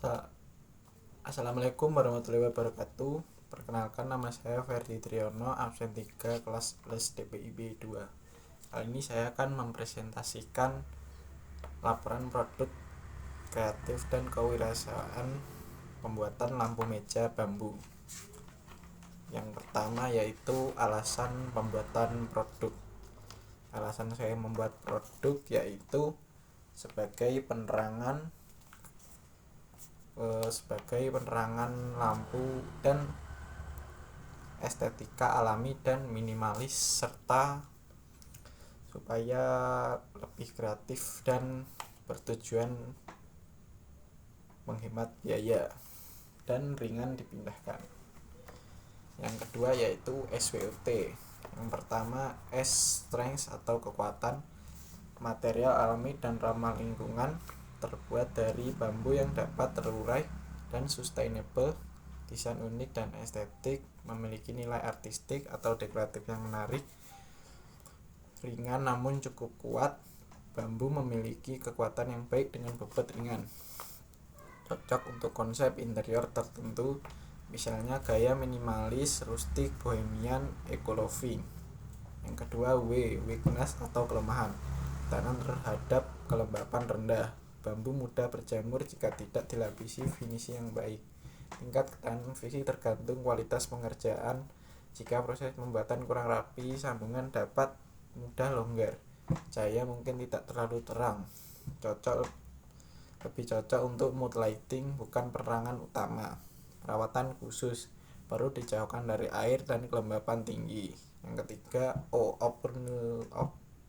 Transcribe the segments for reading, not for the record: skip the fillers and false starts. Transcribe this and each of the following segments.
Sa- Assalamualaikum warahmatullahi wabarakatuh. Perkenalkan, nama saya Ferdi Triyono, absen 3 kelas plus DPIB 2. Kali ini saya akan mempresentasikan laporan produk kreatif dan kewirausahaan pembuatan lampu meja bambu. Yang pertama yaitu alasan pembuatan produk. Alasan saya membuat produk yaitu sebagai penerangan lampu dan estetika alami dan minimalis, serta supaya lebih kreatif dan bertujuan menghemat biaya dan ringan dipindahkan. Yang kedua yaitu SWOT. Yang pertama, strength atau kekuatan, material alami dan ramah lingkungan, terbuat dari bambu yang dapat terurai dan sustainable, desain unik dan estetik, memiliki nilai artistik atau dekoratif yang menarik, ringan namun cukup kuat. Bambu memiliki kekuatan yang baik dengan bobot ringan, cocok untuk konsep interior tertentu, misalnya gaya minimalis, rustik, bohemian, eco-living. Yang kedua, weakness atau kelemahan, tahan terhadap kelembapan rendah. Bambu mudah berjamur jika tidak dilapisi finishing yang baik. Tingkat ketahanan fisik tergantung kualitas pengerjaan. Jika proses pembuatan kurang rapi, sambungan dapat mudah longgar. Cahaya mungkin tidak terlalu terang. Lebih cocok untuk mood lighting, bukan penerangan utama. Perawatan khusus, perlu dijauhkan dari air dan kelembapan tinggi. Yang ketiga,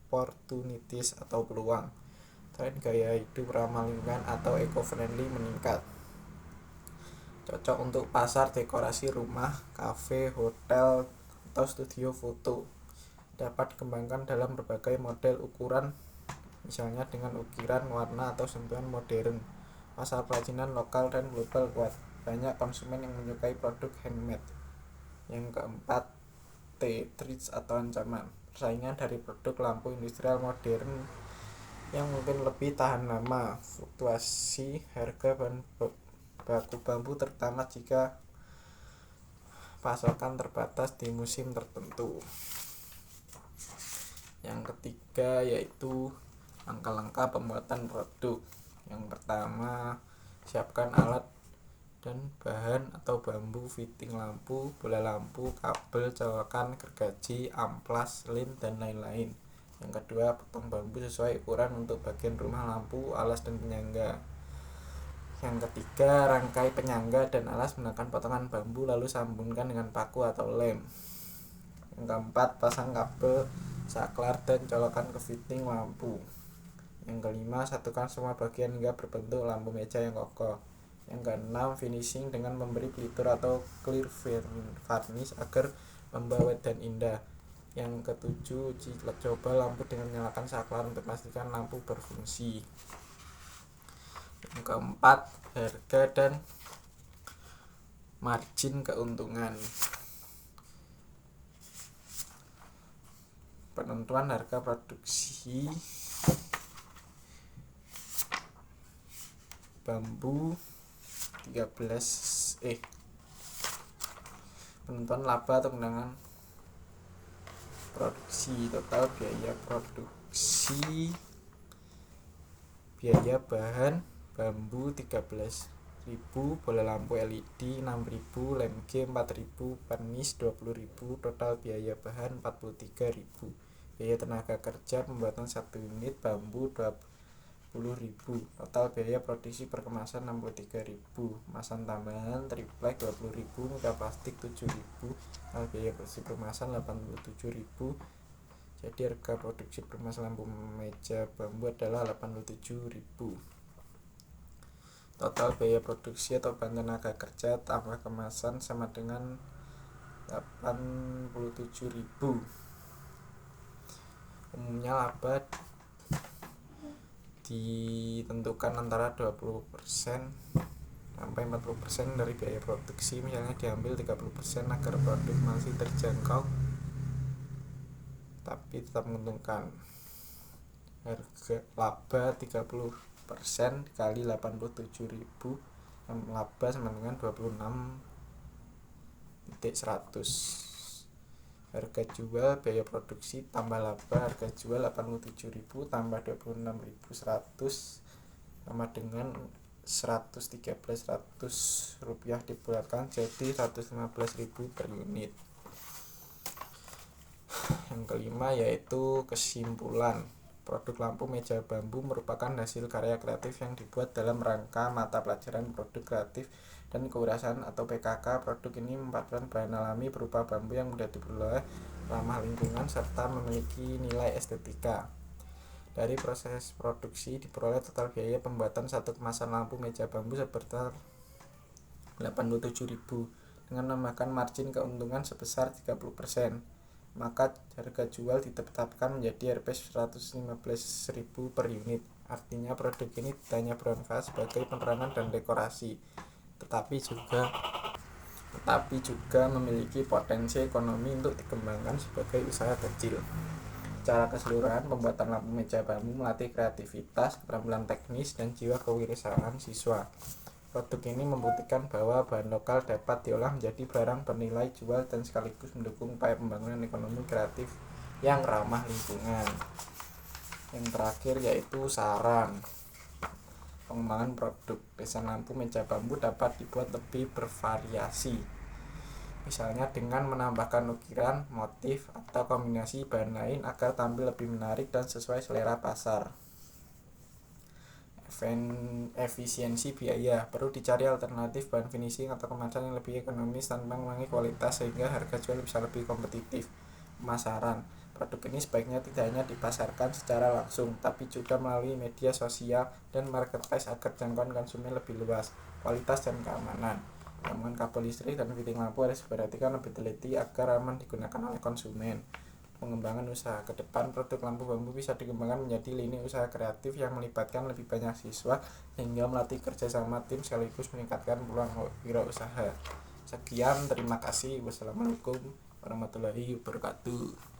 opportunities atau peluang. Tren gaya hidup ramah lingkungan atau eco-friendly meningkat. Cocok untuk pasar, dekorasi rumah, kafe, hotel, atau studio foto. Dapat dikembangkan dalam berbagai model ukuran, misalnya dengan ukiran, warna, atau sentuhan modern. Pasar kerajinan lokal dan global kuat. Banyak konsumen yang menyukai produk handmade. Yang keempat, threats atau ancaman. Persaingan dari produk lampu industrial modern yang mungkin lebih tahan lama. Fluktuasi harga bahan baku bambu, terutama jika pasokan terbatas di musim tertentu. Yang ketiga yaitu langkah-langkah pembuatan produk. Yang pertama, siapkan alat dan bahan atau bambu, fitting lampu, bola lampu, kabel, colokan, gergaji, amplas, lem, dan lain-lain. Yang kedua, potong bambu sesuai ukuran untuk bagian rumah, lampu, alas, dan penyangga. Yang ketiga, rangkai penyangga dan alas menggunakan potongan bambu lalu sambungkan dengan paku atau lem. Yang keempat, pasang kabel, saklar, dan colokan ke fitting lampu. Yang kelima, satukan semua bagian hingga berbentuk lampu meja yang kokoh. Yang keenam, finishing dengan memberi glitter atau clear varnish agar membawet dan indah. Yang ketujuh, uji coba lampu dengan menyalakan saklar untuk memastikan lampu berfungsi. Yang keempat, harga dan margin keuntungan. Penentuan harga produksi bambu penentuan laba atau keuntungan produksi. Total biaya produksi, biaya bahan bambu 13.000, bola lampu LED 6.000, lem G 4.000, varnish 20.000, total biaya bahan 43.000. Biaya tenaga kerja pembuatan 1 unit bambu 20.000, total biaya produksi per kemasan 63.000, kemasan tambahan triplek 20.000, mudah plastik 7.000, total biaya produksi per kemasan 87.000. Jadi harga produksi per kemasan lampu meja bambu adalah 87.000. Total biaya produksi atau bahan tenaga kerja tambah kemasan sama dengan 87.000. Umumnya laba ditentukan antara 20% sampai 40% dari biaya produksi, misalnya diambil 30% agar produk masih terjangkau tapi tetap menguntungkan. Harga laba 30% dikali 87.000 laba sama dengan 26.100. Harga jual biaya produksi tambah laba harga jual 87.000 tambah 26.100 sama dengan 113.100 rupiah dibulatkan jadi 115.000 per unit. Yang kelima yaitu kesimpulan. Produk lampu meja bambu merupakan hasil karya kreatif yang dibuat dalam rangka mata pelajaran produk kreatif dan kewirausahaan atau PKK. Produk ini memanfaatkan bahan alami berupa bambu yang mudah diperoleh, ramah lingkungan, serta memiliki nilai estetika. Dari proses produksi diperoleh total biaya pembuatan satu kemasan lampu meja bambu sebesar 87.000 dengan menambahkan margin keuntungan sebesar 30%. Maka harga jual ditetapkan menjadi Rp 115.000 per unit. Artinya produk ini tidak hanya bermanfaat sebagai penerangan dan dekorasi, tetapi juga memiliki potensi ekonomi untuk dikembangkan sebagai usaha kecil. Secara keseluruhan, pembuatan lampu meja bambu melatih kreativitas, keterampilan teknis, dan jiwa kewirausahaan siswa. Produk ini membuktikan bahwa bahan lokal dapat diolah menjadi barang bernilai jual dan sekaligus mendukung upaya pembangunan ekonomi kreatif yang ramah lingkungan. Yang terakhir yaitu saran pengembangan produk. Desain lampu meja bambu dapat dibuat lebih bervariasi, misalnya dengan menambahkan ukiran, motif, atau kombinasi bahan lain agar tampil lebih menarik dan sesuai selera pasar. Efisiensi biaya, perlu dicari alternatif bahan finishing atau kemasan yang lebih ekonomis tanpa mengurangi kualitas sehingga harga jual bisa lebih kompetitif. Pemasaran, produk ini sebaiknya tidak hanya dipasarkan secara langsung tapi juga melalui media sosial dan marketplace agar jangkauan konsumen lebih luas. Kualitas dan keamanan, gabungan kabel listrik dan fitting lampu harus diperhatikan lebih teliti agar aman digunakan oleh konsumen. Pengembangan usaha ke depan, produk lampu bambu bisa dikembangkan menjadi lini usaha kreatif yang melibatkan lebih banyak siswa sehingga melatih kerjasama tim sekaligus meningkatkan peluang wirausaha. Sekian, terima kasih. Wassalamualaikum warahmatullahi wabarakatuh.